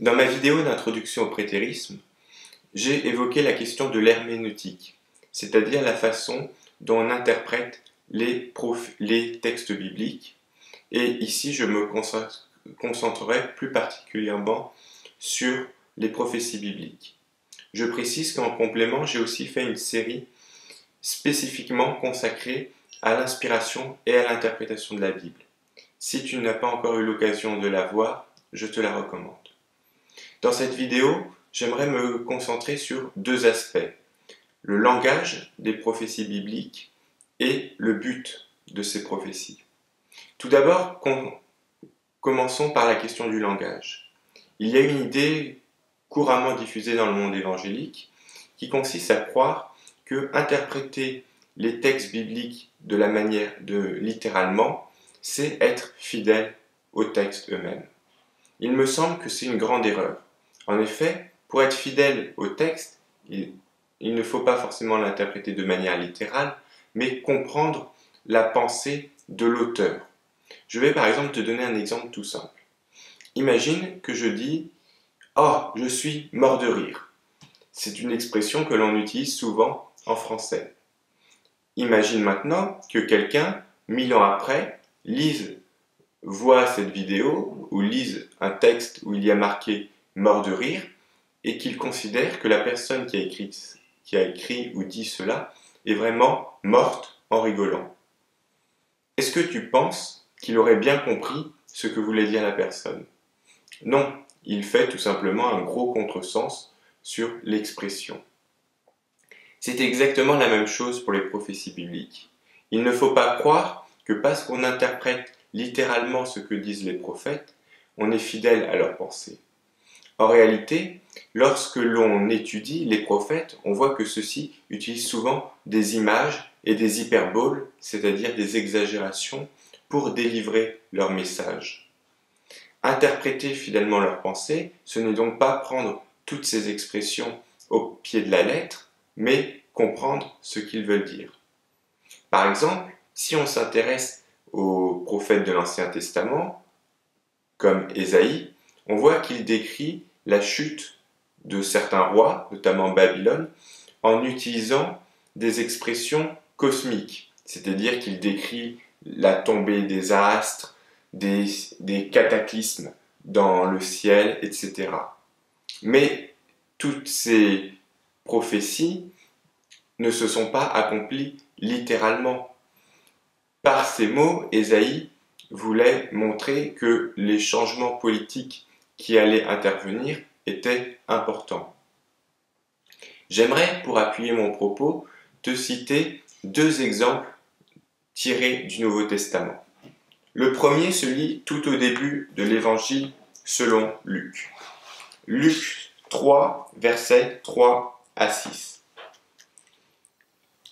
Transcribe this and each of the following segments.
Dans ma vidéo d'introduction au prétérisme, j'ai évoqué la question de l'herméneutique, c'est-à-dire la façon dont on interprète les textes bibliques. Et ici, je me concentrerai plus particulièrement sur les prophéties bibliques. Je précise qu'en complément, j'ai aussi fait une série spécifiquement consacrée à l'inspiration et à l'interprétation de la Bible. Si tu n'as pas encore eu l'occasion de la voir, je te la recommande. Dans cette vidéo, j'aimerais me concentrer sur deux aspects: le langage des prophéties bibliques et le but de ces prophéties. Tout d'abord, commençons par la question du langage. Il y a une idée couramment diffusée dans le monde évangélique qui consiste à croire que interpréter les textes bibliques de la manière de littéralement, c'est être fidèle aux textes eux-mêmes. Il me semble que c'est une grande erreur. En effet, pour être fidèle au texte, il ne faut pas forcément l'interpréter de manière littérale, mais comprendre la pensée de l'auteur. Je vais par exemple te donner un exemple tout simple. Imagine que je dis « Oh, je suis mort de rire ». C'est une expression que l'on utilise souvent en français. Imagine maintenant que quelqu'un, 1000 ans après, voit cette vidéo ou lise un texte où il y a marqué « mort de rire » et qu'il considère que la personne qui a écrit ou dit cela est vraiment morte en rigolant. Est-ce que tu penses qu'il aurait bien compris ce que voulait dire la personne? Non, il fait tout simplement un gros contresens sur l'expression. C'est exactement la même chose pour les prophéties bibliques. Il ne faut pas croire que parce qu'on interprète littéralement ce que disent les prophètes, on est fidèle à leurs pensées. En réalité, lorsque l'on étudie les prophètes, on voit que ceux-ci utilisent souvent des images et des hyperboles, c'est-à-dire des exagérations, pour délivrer leur message. Interpréter fidèlement leurs pensées, ce n'est donc pas prendre toutes ces expressions au pied de la lettre, mais comprendre ce qu'ils veulent dire. Par exemple, si on s'intéresse aux prophètes de l'Ancien Testament, comme Ésaïe, on voit qu'il décrit la chute de certains rois, notamment Babylone, en utilisant des expressions cosmiques, c'est-à-dire qu'il décrit la tombée des astres, des cataclysmes dans le ciel, etc. Mais toutes ces prophéties ne se sont pas accomplies littéralement. Par ces mots, Ésaïe voulait montrer que les changements politiques qui allaient intervenir étaient importants. J'aimerais, pour appuyer mon propos, te citer deux exemples tirés du Nouveau Testament. Le premier se lit tout au début de l'Évangile selon Luc. Luc 3, versets 3 à 6.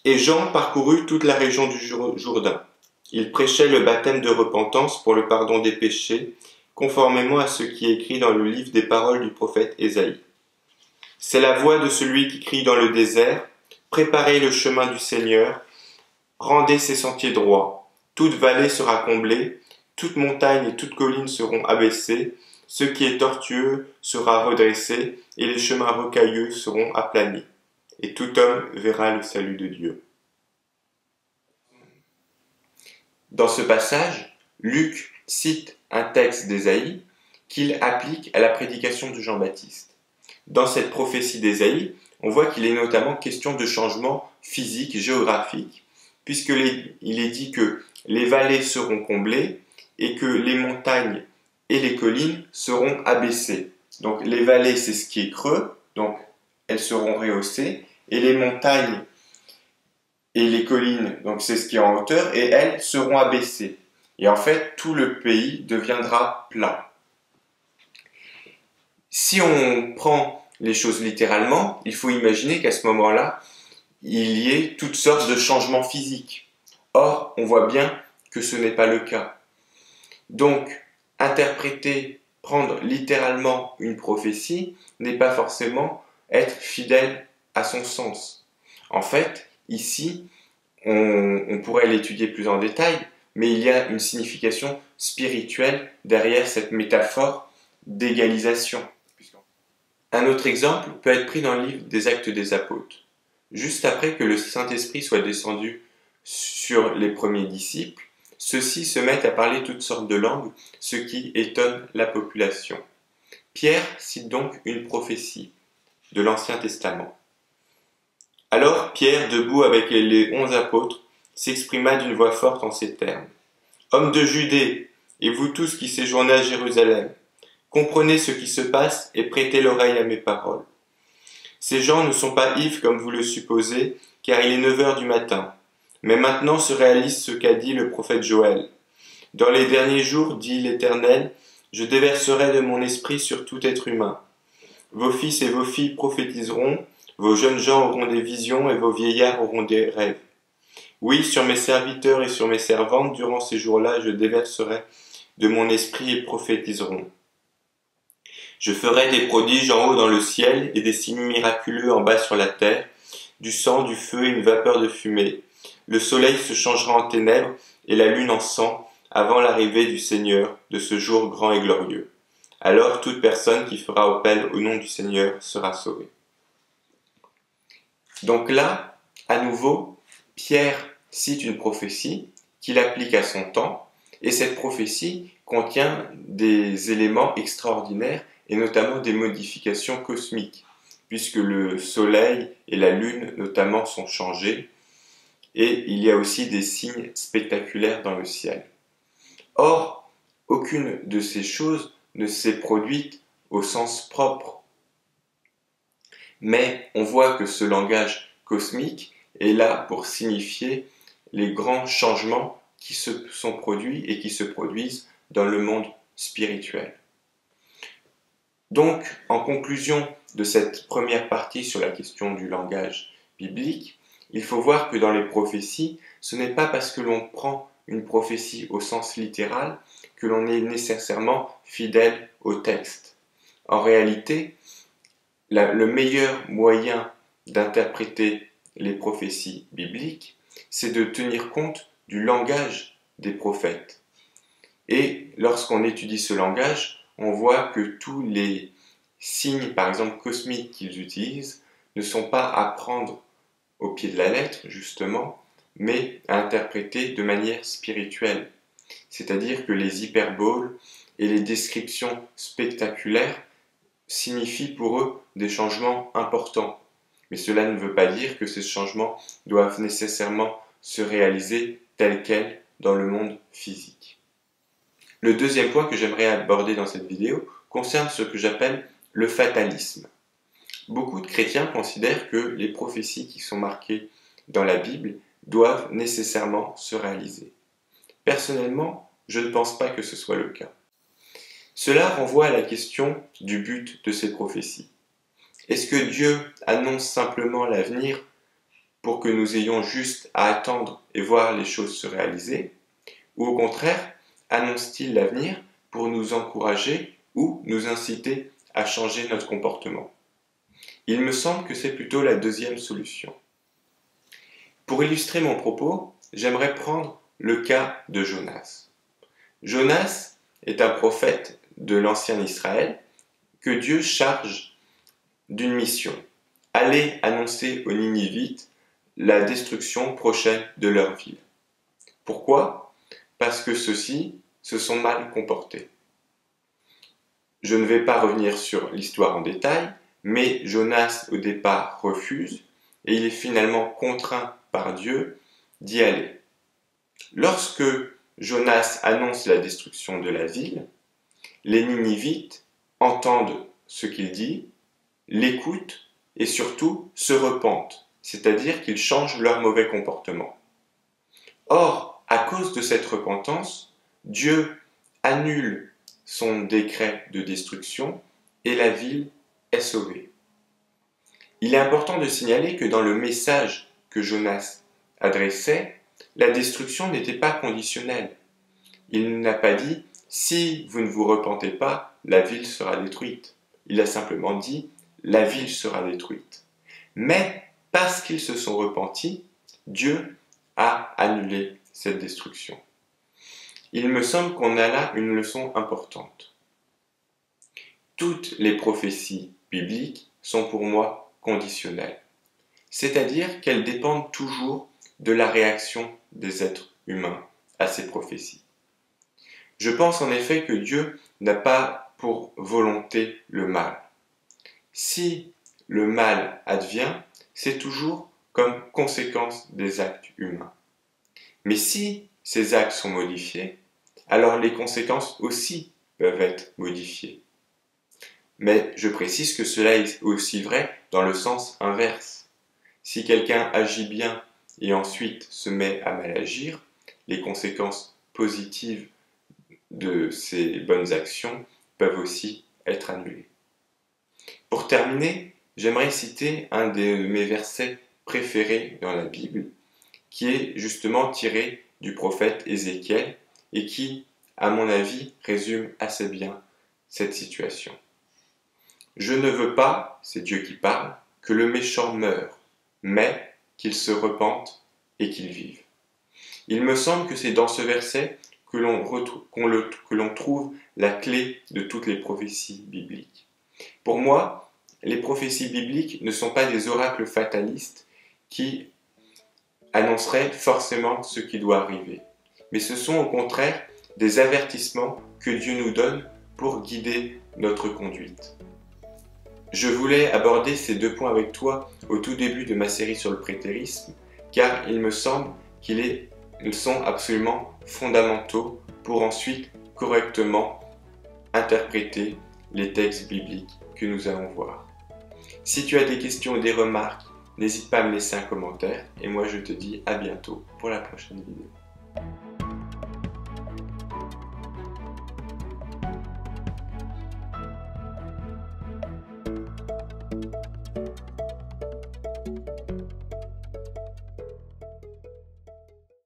Et Jean parcourut toute la région du Jourdain. Il prêchait le baptême de repentance pour le pardon des péchés, conformément à ce qui est écrit dans le livre des paroles du prophète Ésaïe. C'est la voix de celui qui crie dans le désert, préparez le chemin du Seigneur, rendez ses sentiers droits. Toute vallée sera comblée, toute montagne et toute colline seront abaissées, ce qui est tortueux sera redressé, et les chemins rocailleux seront aplanis. Et tout homme verra le salut de Dieu. Dans ce passage, Luc cite un texte d'Ésaïe qu'il applique à la prédication de Jean-Baptiste. Dans cette prophétie d'Ésaïe, on voit qu'il est notamment question de changements physiques, géographiques, puisqu'il est dit que les vallées seront comblées et que les montagnes et les collines seront abaissées. Donc les vallées, c'est ce qui est creux, donc elles seront rehaussées, et les montagnes et les collines, donc c'est ce qui est en hauteur, et elles seront abaissées. Et en fait, tout le pays deviendra plat. Si on prend les choses littéralement, il faut imaginer qu'à ce moment-là, il y ait toutes sortes de changements physiques. Or, on voit bien que ce n'est pas le cas. Donc, interpréter, prendre littéralement une prophétie n'est pas forcément être fidèle à son sens. En fait, ici, on pourrait l'étudier plus en détail, mais il y a une signification spirituelle derrière cette métaphore d'égalisation. Un autre exemple peut être pris dans le livre des Actes des Apôtres. Juste après que le Saint-Esprit soit descendu sur les premiers disciples, ceux-ci se mettent à parler toutes sortes de langues, ce qui étonne la population. Pierre cite donc une prophétie de l'Ancien Testament. Alors Pierre, debout avec les 11 apôtres, s'exprima d'une voix forte en ces termes. « Hommes de Judée, et vous tous qui séjournez à Jérusalem, comprenez ce qui se passe et prêtez l'oreille à mes paroles. Ces gens ne sont pas ivres comme vous le supposez, car il est 9 heures du matin. Mais maintenant se réalise ce qu'a dit le prophète Joël. Dans les derniers jours, dit l'Éternel, je déverserai de mon esprit sur tout être humain. Vos fils et vos filles prophétiseront, vos jeunes gens auront des visions et vos vieillards auront des rêves. Oui, sur mes serviteurs et sur mes servantes, durant ces jours-là, je déverserai de mon esprit et prophétiseront. Je ferai des prodiges en haut dans le ciel et des signes miraculeux en bas sur la terre, du sang, du feu et une vapeur de fumée. Le soleil se changera en ténèbres et la lune en sang avant l'arrivée du Seigneur, de ce jour grand et glorieux. Alors toute personne qui fera appel au nom du Seigneur sera sauvée. » Donc là, à nouveau, Pierre cite une prophétie qu'il applique à son temps, et cette prophétie contient des éléments extraordinaires et notamment des modifications cosmiques, puisque le soleil et la lune notamment sont changés, et il y a aussi des signes spectaculaires dans le ciel. Or, aucune de ces choses ne s'est produite au sens propre. Mais on voit que ce langage cosmique est là pour signifier les grands changements qui se sont produits et qui se produisent dans le monde spirituel. Donc, en conclusion de cette première partie sur la question du langage biblique, il faut voir que dans les prophéties, ce n'est pas parce que l'on prend une prophétie au sens littéral que l'on est nécessairement fidèle au texte. En réalité, le meilleur moyen d'interpréter les prophéties bibliques, c'est de tenir compte du langage des prophètes. Et lorsqu'on étudie ce langage, on voit que tous les signes, par exemple cosmiques qu'ils utilisent, ne sont pas à prendre au pied de la lettre, justement, mais à interpréter de manière spirituelle. C'est-à-dire que les hyperboles et les descriptions spectaculaires signifient pour eux des changements importants. Mais cela ne veut pas dire que ces changements doivent nécessairement se réaliser tels quels dans le monde physique. Le deuxième point que j'aimerais aborder dans cette vidéo concerne ce que j'appelle le fatalisme. Beaucoup de chrétiens considèrent que les prophéties qui sont marquées dans la Bible doivent nécessairement se réaliser. Personnellement, je ne pense pas que ce soit le cas. Cela renvoie à la question du but de ces prophéties. Est-ce que Dieu annonce simplement l'avenir pour que nous ayons juste à attendre et voir les choses se réaliser? Ou au contraire, annonce-t-il l'avenir pour nous encourager ou nous inciter à changer notre comportement? Il me semble que c'est plutôt la deuxième solution. Pour illustrer mon propos, j'aimerais prendre le cas de Jonas. Jonas est un prophète de l'ancien Israël que Dieu charge d'une mission. Aller annoncer aux Ninivites la destruction prochaine de leur ville. Pourquoi? Parce que ceux-ci se sont mal comportés. Je ne vais pas revenir sur l'histoire en détail, mais Jonas au départ refuse et il est finalement contraint par Dieu d'y aller. Lorsque Jonas annonce la destruction de la ville, les Ninivites entendent ce qu'il dit, l'écoutent et surtout se repentent, c'est-à-dire qu'ils changent leur mauvais comportement. Or, à cause de cette repentance, Dieu annule son décret de destruction et la ville est sauvée. Il est important de signaler que dans le message que Jonas adressait, la destruction n'était pas conditionnelle. Il n'a pas dit « si vous ne vous repentez pas, la ville sera détruite ». Il a simplement dit « la ville sera détruite ». Mais parce qu'ils se sont repentis, Dieu a annulé cette destruction. Il me semble qu'on a là une leçon importante. Toutes les prophéties bibliques sont pour moi conditionnelles, c'est-à-dire qu'elles dépendent toujours de la réaction des êtres humains à ces prophéties. Je pense en effet que Dieu n'a pas pour volonté le mal. Si le mal advient, c'est toujours comme conséquence des actes humains. Mais si ces actes sont modifiés, alors les conséquences aussi peuvent être modifiées. Mais je précise que cela est aussi vrai dans le sens inverse. Si quelqu'un agit bien et ensuite se met à mal agir, les conséquences positives de ces bonnes actions peuvent aussi être annulées. Pour terminer, j'aimerais citer un de mes versets préférés dans la Bible, qui est justement tiré du prophète Ézéchiel et qui, à mon avis, résume assez bien cette situation. Je ne veux pas, c'est Dieu qui parle, que le méchant meure, mais qu'il se repente et qu'il vive. Il me semble que c'est dans ce verset que l'on trouve la clé de toutes les prophéties bibliques. Pour moi, les prophéties bibliques ne sont pas des oracles fatalistes qui annonceraient forcément ce qui doit arriver, mais ce sont au contraire des avertissements que Dieu nous donne pour guider notre conduite. Je voulais aborder ces deux points avec toi au tout début de ma série sur le prétérisme, car il me semble qu'ils sont absolument fondamentaux pour ensuite correctement interpréter les textes bibliques que nous allons voir. Si tu as des questions ou des remarques, n'hésite pas à me laisser un commentaire et moi je te dis à bientôt pour la prochaine vidéo.